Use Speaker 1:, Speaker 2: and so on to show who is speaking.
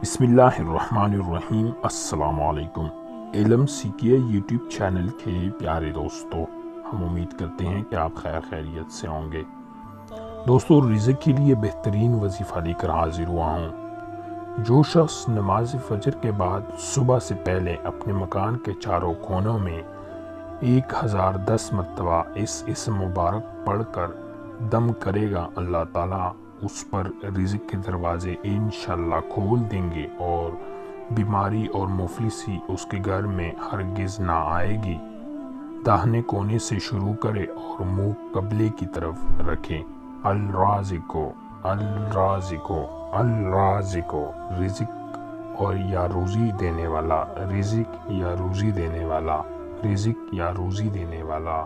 Speaker 1: بسم اللہ الرحمن الرحیم۔ السلام علیکم۔ علم سیکھیے یوٹیوب چینل کے پیارے دوستو، ہم امید کرتے ہیں کہ آپ خیریت سے ہوں گے۔ دوستو، رزق کے لیے بہترین وظیفہ لے کر حاضر ہوا ہوں۔ جو شخص نماز فجر کے بعد صبح سے پہلے اپنے مکان کے چاروں کونوں میں 1010 مرتبہ اس اسم مبارک پڑھ کر دم کرے گا، اللہ تعالیٰ اس پر رزق کے دروازے انشاءاللہ کھول دیں گے اور بیماری اور مفلسی اس کے گھر میں ہرگز نہ آئے گی۔ داہنے کونے سے شروع کرے اور منہ قبلے کی طرف رکھے۔ الرازقو الرازقو الرازقو، رزق اور یا روزی دینے والا، رزق یا روزی دینے والا، رزق یا روزی دینے والا۔